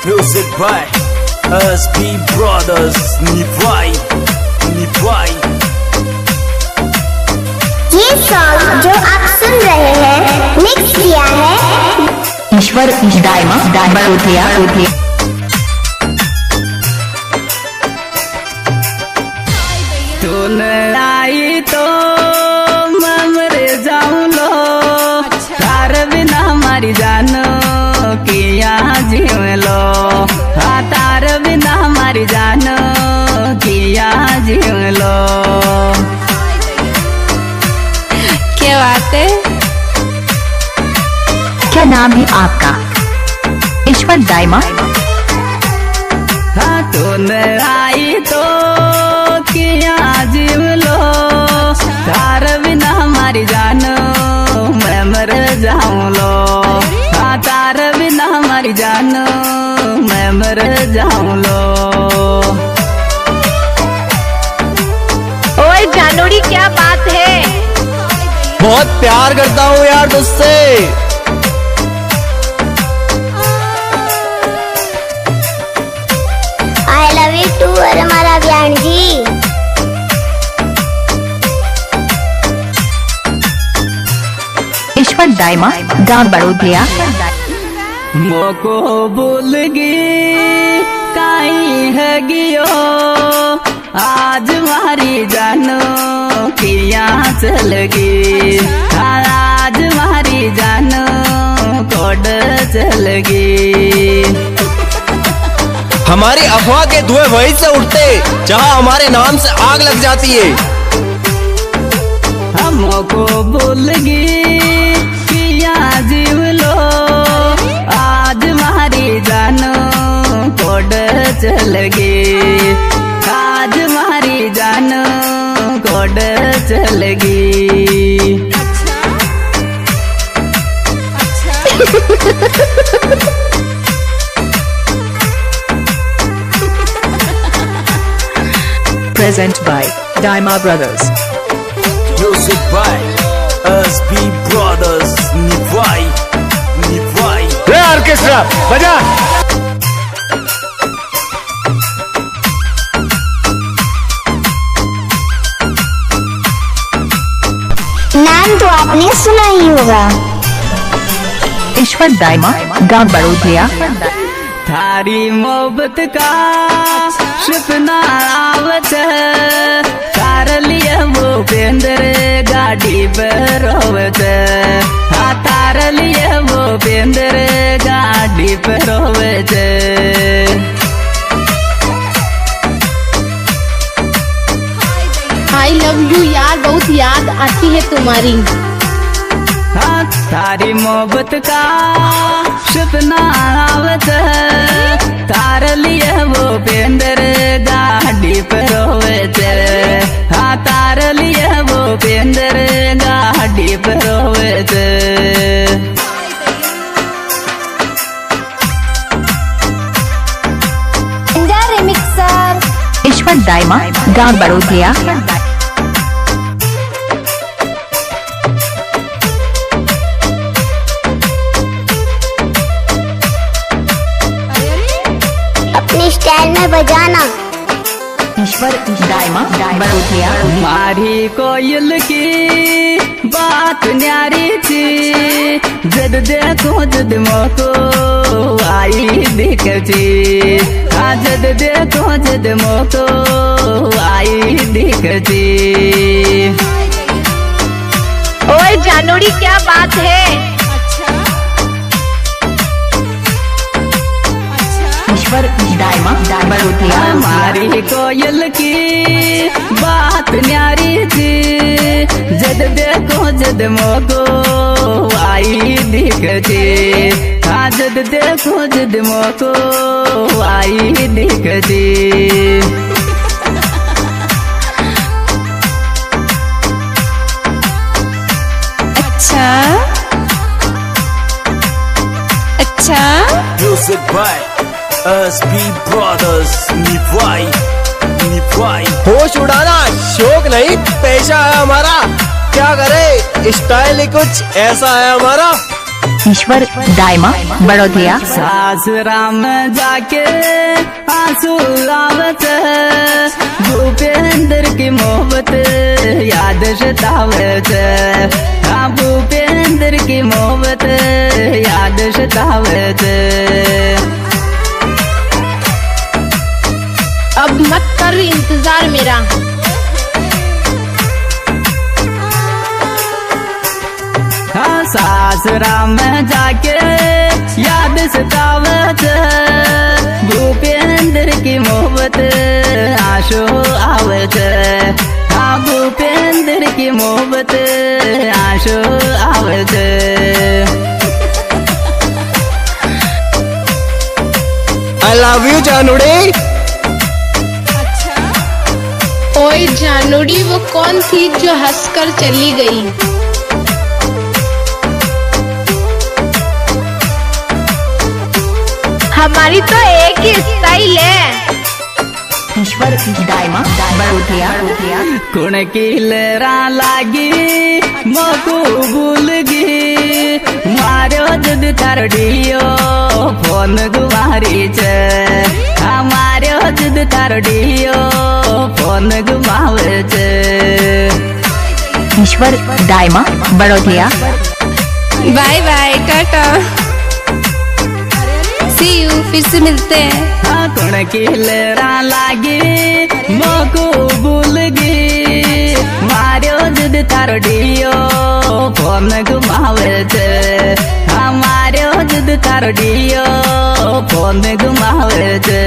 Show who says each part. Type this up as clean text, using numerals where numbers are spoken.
Speaker 1: Music by SB Brothers. निभाई
Speaker 2: ये song जो आप सुन रहे हैं मिक्स किया है
Speaker 3: ईश्वर डायमा
Speaker 4: तूने आई तो मैं मर जाऊं लो, तार बिना हमारी जानो किया जीव लो, हाँ तार बिना हमारी जानो किया जीव लो। क्या बात है?
Speaker 3: क्या नाम है आपका? ईश्वर डायमा।
Speaker 4: हाँ तूने आई तो किया जीव लो, तार बिना हमारी जानो मैं मर जाऊं लो, हाँ तार बिना हमारी जानो मैं मर जाऊं लो।
Speaker 5: ओए जानोड़ी क्या बात है?
Speaker 6: बहुत प्यार करता हूँ यार तुझसे।
Speaker 2: आई लव यू टू और हमारा ज्ञान जी।
Speaker 3: ईश्वर डायमा गाँव बड़ोदिया।
Speaker 4: मोको भूल गई काई है गियो, आज मारी जानो किया चल गई, आज मारी जानो कोड चल गई।
Speaker 6: हमारी अफवाह के धुएं वहीं से उठते जहाँ हमारे नाम से आग लग जाती है।
Speaker 4: हमको भूल गई किया जीव लो, आज मारी जानो कोड चल गई, आज मारी जानो कोड चल गई।
Speaker 7: Present by Daima Brothers.
Speaker 1: Music by SB Brothers. निभाई
Speaker 6: रे ऑर्केस्ट्रा बजा।
Speaker 2: नाम तो आपने सुना ही होगा।
Speaker 3: ईश्वर डायमा गाँव बड़ोदिया।
Speaker 4: थारी मोहब्बत का सपना आवत, तार लिए वो बेंदर गाड़ी पर रोवत, हाँ तार लिए वो बेंदर गाड़ी पर रोवत।
Speaker 5: आई लव यू यार, बहुत याद आती है तुम्हारी।
Speaker 4: हाँ तारी मोहब्बत का सपना आवत, तार लिए वो बेंदर गाड़ी पर रोवत, हाँ तार लिए वो बेंदर गाड़ी पर रोवत।
Speaker 2: रिमिक्सर
Speaker 3: ईश्वर डायमा गाँव बड़ोदिया।
Speaker 2: अपने स्टाइल में बजाना।
Speaker 3: ईश्वर डायमा बड़ोदिया।
Speaker 4: मारी कोयल की बात न्यारी थी, जद देखो जद मोको आई दिखती, हाँ जद देखो जद मोको आई दिखती।
Speaker 5: ओए जानोड़ी क्या बात है?
Speaker 3: ईश्वर डायमा बड़ोदिया।
Speaker 4: हमारी कोयल की बात न्यारी थी, जद देखो जद मोको आई दिखती, हाँ जद देखो जद मोको आई दिखती।
Speaker 5: अच्छा
Speaker 1: Music by SB Brothers. निभाई
Speaker 6: होश उड़ाना शौक नहीं पेशा है हमारा, क्या करे स्टाइल ही कुछ ऐसा है हमारा।
Speaker 3: ईश्वर दायमा बड़ौदिया।
Speaker 4: सासुरा में जाके आंसू आवत, भूपेंद्र की मोहब्बत याद सतावत। हाँ भूपेंद्र की मोहब्बत याद सतावत।
Speaker 5: अब मत कर इंतजार मेरा।
Speaker 4: हाँ सासुरा में जाके याद सतावत, भूपेंद्र की मोहब्बत आंसू आवत। हाँ भूपेंद्र की मोहब्बत आंसू आवत।
Speaker 6: आई लव यू जानूड़ी।
Speaker 5: ओए जानूड़ी वो कौन थी जो हंसकर चली गई? हमारी तो एक ही स्टाइल है।
Speaker 3: ईश्वर दायमा बड़ौदिया।
Speaker 4: कुण की लरा लागी मोकू भूलगी, मारो जद तारडियो फोन गुमारी छे। मारो जद तारडियो फोन गुमावे छे।
Speaker 3: Ishwar Dayma Barodiya.
Speaker 5: Bye bye tata, see you, फिर से मिलते हैं।
Speaker 4: कुण की लरा लागी मोकू भूलगी, मारो जद तारडियो फोन गुमावे छे। मारो जद तारडियो फोन गुमावे छे।